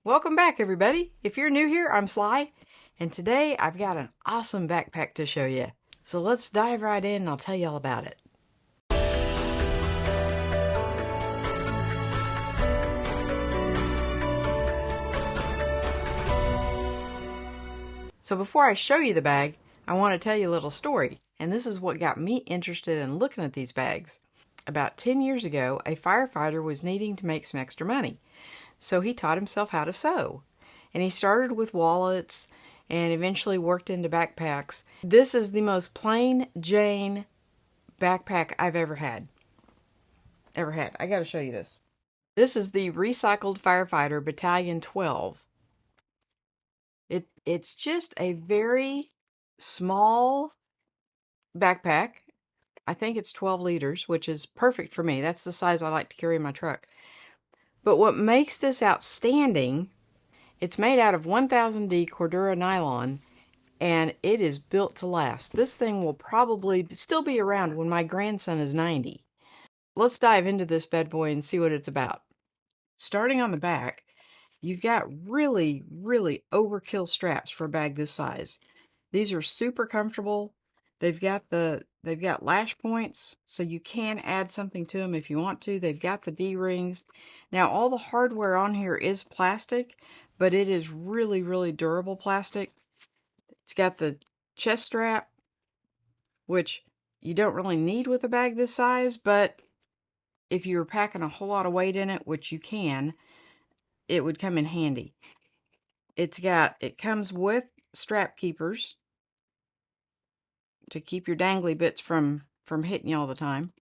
Welcome back, everybody. If you're new here, I'm Sly, and today I've got an awesome backpack to show you. So let's dive right in and I'll tell you all about it. So before I show you the bag, I want to tell you a little story, and this is what got me interested in looking at these bags. About 10 years ago, a firefighter was needing to make some extra money, so he taught himself how to sew. And he started with wallets and eventually worked into backpacks. This is the most plain Jane backpack I've ever had. I gotta show you this. This is the recycled Firefighter Battalion 12. It's just a very small backpack. I think it's 12 liters, which is perfect for me. That's the size I like to carry in my truck. But what makes this outstanding, it's made out of 1000D Cordura nylon, and it is built to last. This thing will probably still be around when my grandson is 90. Let's dive into this bad boy and see what it's about. Starting on the back, you've got really, really overkill straps for a bag this size. These are super comfortable. They've got lash points, so you can add something to them if you want to. They've got the D-rings. Now, all the hardware on here is plastic, but it is really, really durable plastic. It's got the chest strap, which you don't really need with a bag this size, but if you were packing a whole lot of weight in it, which you can, it would come in handy. It comes with strap keepers to keep your dangly bits from hitting you all the time.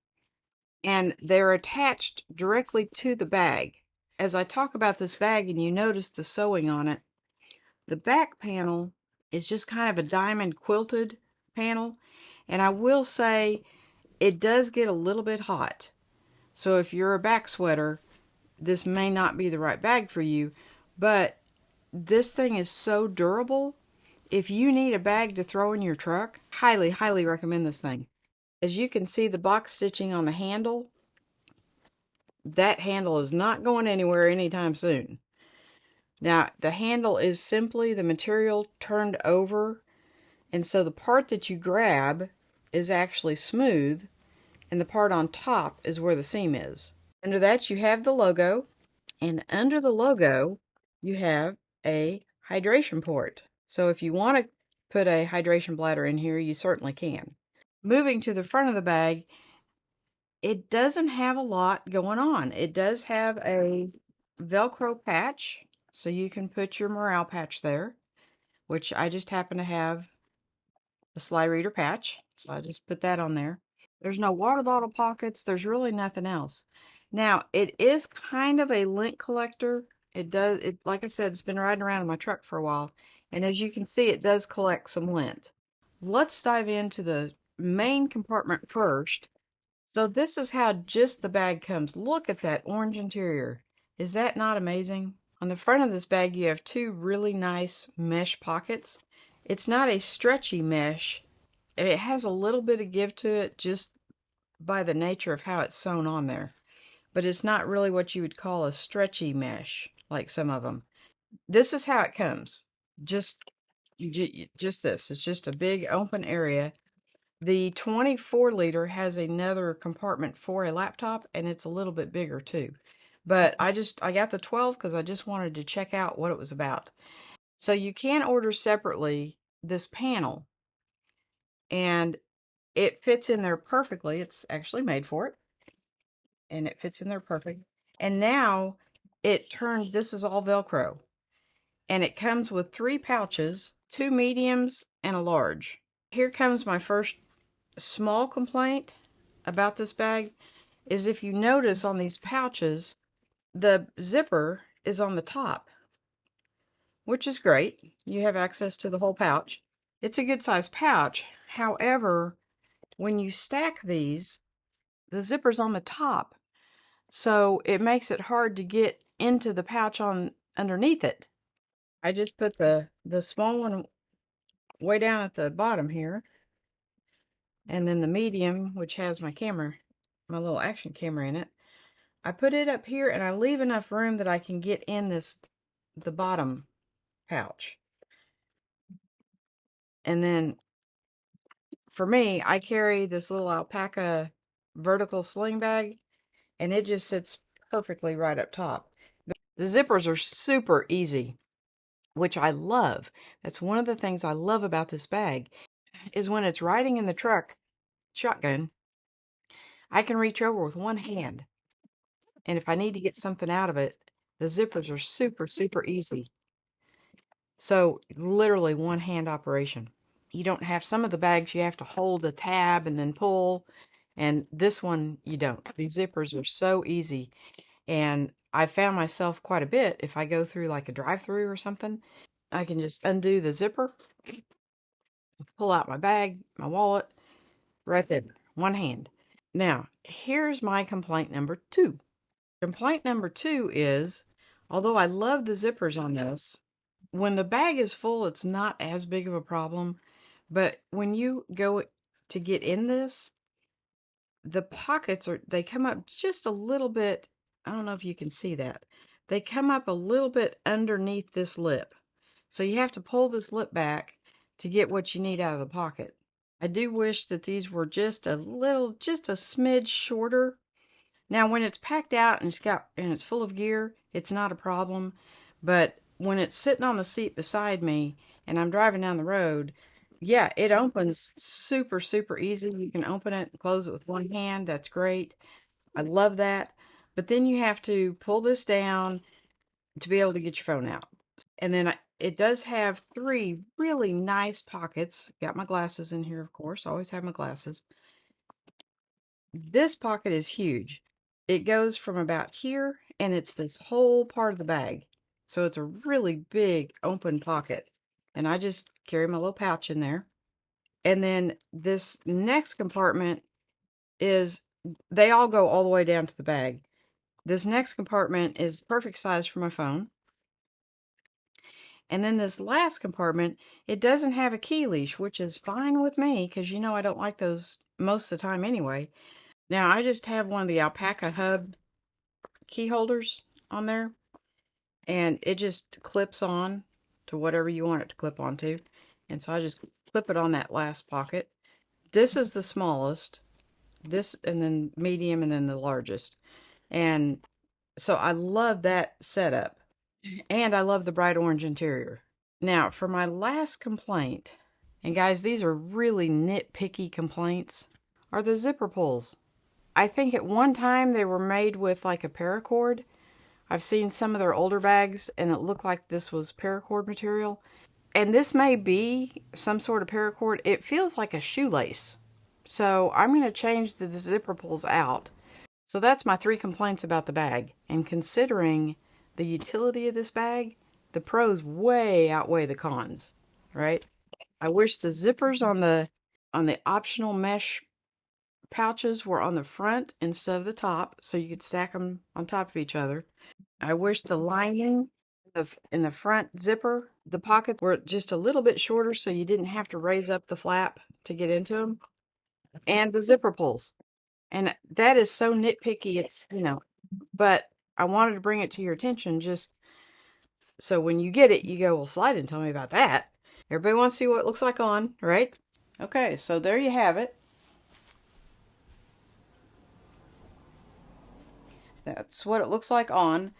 And they're attached directly to the bag. As I talk about this bag and you notice the sewing on it, the back panel is just kind of a diamond quilted panel. And I will say it does get a little bit hot. So if you're a back sweater, this may not be the right bag for you, but this thing is so durable. If you need a bag to throw in your truck, highly, highly recommend this thing. As you can see the box stitching on the handle, that handle is not going anywhere anytime soon. Now, the handle is simply the material turned over, and so the part that you grab is actually smooth, and the part on top is where the seam is. Under that, you have the logo, and under the logo, you have a hydration port. So if you want to put a hydration bladder in here, you certainly can. Moving to the front of the bag, it doesn't have a lot going on. It does have a Velcro patch, so you can put your morale patch there, which I just happen to have a Slyreader patch, so I just put that on there. There's no water bottle pockets. There's really nothing else. Now, it is kind of a lint collector. Like I said, it's been riding around in my truck for a while. And as you can see, it does collect some lint. Let's dive into the main compartment first. So this is how just the bag comes. Look at that orange interior. Is that not amazing? On the front of this bag, you have two really nice mesh pockets. It's not a stretchy mesh. It has a little bit of give to it just by the nature of how it's sewn on there. But it's not really what you would call a stretchy mesh, like some of them. This is how it comes. Just this. It's just a big open area. The 24 liter has another compartment for a laptop, and it's a little bit bigger too. But I got the 12 because I just wanted to check out what it was about. So you can order separately this panel, and it fits in there perfectly. It's actually made for it, and it fits in there perfect. And now this is all Velcro, and it comes with 3 pouches, 2 mediums and a large. Here comes my first small complaint about this bag is if you notice on these pouches, the zipper is on the top, which is great. You have access to the whole pouch. It's a good sized pouch. However, when you stack these, the zipper's on the top, so it makes it hard to get into the pouch on underneath it. I just put the small one way down at the bottom here, and then the medium, which has my camera, my little action camera in it, I put it up here, and I leave enough room that I can get in this the bottom pouch. And then for me, I carry this little alpaca vertical sling bag, and it just sits perfectly right up top. The zippers are super easy, which I love. That's one of the things I love about this bag, is when it's riding in the truck, shotgun, I can reach over with one hand. And if I need to get something out of it, the zippers are super, super easy. So literally one hand operation. You don't have some of the bags you have to hold the tab and then pull. And this one you don't. These zippers are so easy. And I found myself quite a bit if I go through like a drive-through or something. I can just undo the zipper, pull out my bag, my wallet, right there. One hand. Now, here's my complaint number 2. Complaint number 2 is, although I love the zippers on this, when the bag is full, it's not as big of a problem. But when you go to get in this, the pockets they come up just a little bit. I don't know if you can see that. They come up a little bit underneath this lip. So you have to pull this lip back to get what you need out of the pocket. I do wish that these were just a smidge shorter. Now, when it's packed out and it's full of gear, it's not a problem. But when it's sitting on the seat beside me and I'm driving down the road, yeah, it opens super, super easy. You can open it and close it with one hand. That's great. I love that. But then you have to pull this down to be able to get your phone out. And then it does have 3 really nice pockets. Got my glasses in here, of course. Always have my glasses. This pocket is huge. It goes from about here, and it's this whole part of the bag. So it's a really big open pocket. And I just carry my little pouch in there. And then this next compartment is, they all go all the way down to the bag. This next compartment is perfect size for my phone. And then this last compartment, it doesn't have a key leash, which is fine with me because you know I don't like those most of the time anyway. Now I just have one of the alpaca hub key holders on there, and it just clips on to whatever you want it to clip onto. And so I just clip it on that last pocket. This is the smallest, this, and then medium, and then the largest. And so I love that setup. And I love the bright orange interior. Now, for my last complaint, and guys, these are really nitpicky complaints, are the zipper pulls. I think at one time they were made with like a paracord. I've seen some of their older bags and it looked like this was paracord material. And this may be some sort of paracord. It feels like a shoelace. So I'm going to change the zipper pulls out. So that's my 3 complaints about the bag. And considering the utility of this bag, the pros way outweigh the cons, right? I wish the zippers on the optional mesh pouches were on the front instead of the top, so you could stack them on top of each other. I wish the lining in the front zipper, the pockets were just a little bit shorter so you didn't have to raise up the flap to get into them. And the zipper pulls. And that is so nitpicky, it's, but I wanted to bring it to your attention just so when you get it, you go, well, Slide didn't tell me about that. Everybody wants to see what it looks like on, right? Okay, so there you have it. That's what it looks like on.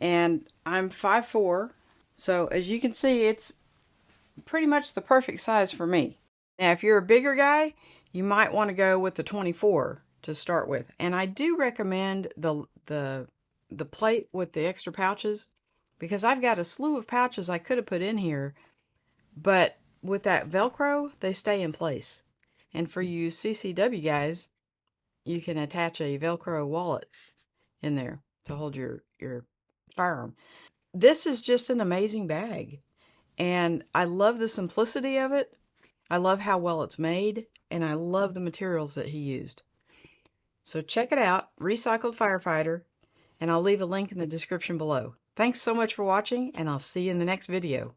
And I'm 5'4", so as you can see, it's pretty much the perfect size for me. Now, if you're a bigger guy, you might want to go with the 24 to start with. And I do recommend the plate with the extra pouches, because I've got a slew of pouches I could have put in here, but with that Velcro, they stay in place. And for you CCW guys, you can attach a Velcro wallet in there to hold your firearm. This is just an amazing bag. And I love the simplicity of it. I love how well it's made. And I love the materials that he used. So check it out, Recycled Firefighter. And I'll leave a link in the description below. Thanks so much for watching, and I'll see you in the next video.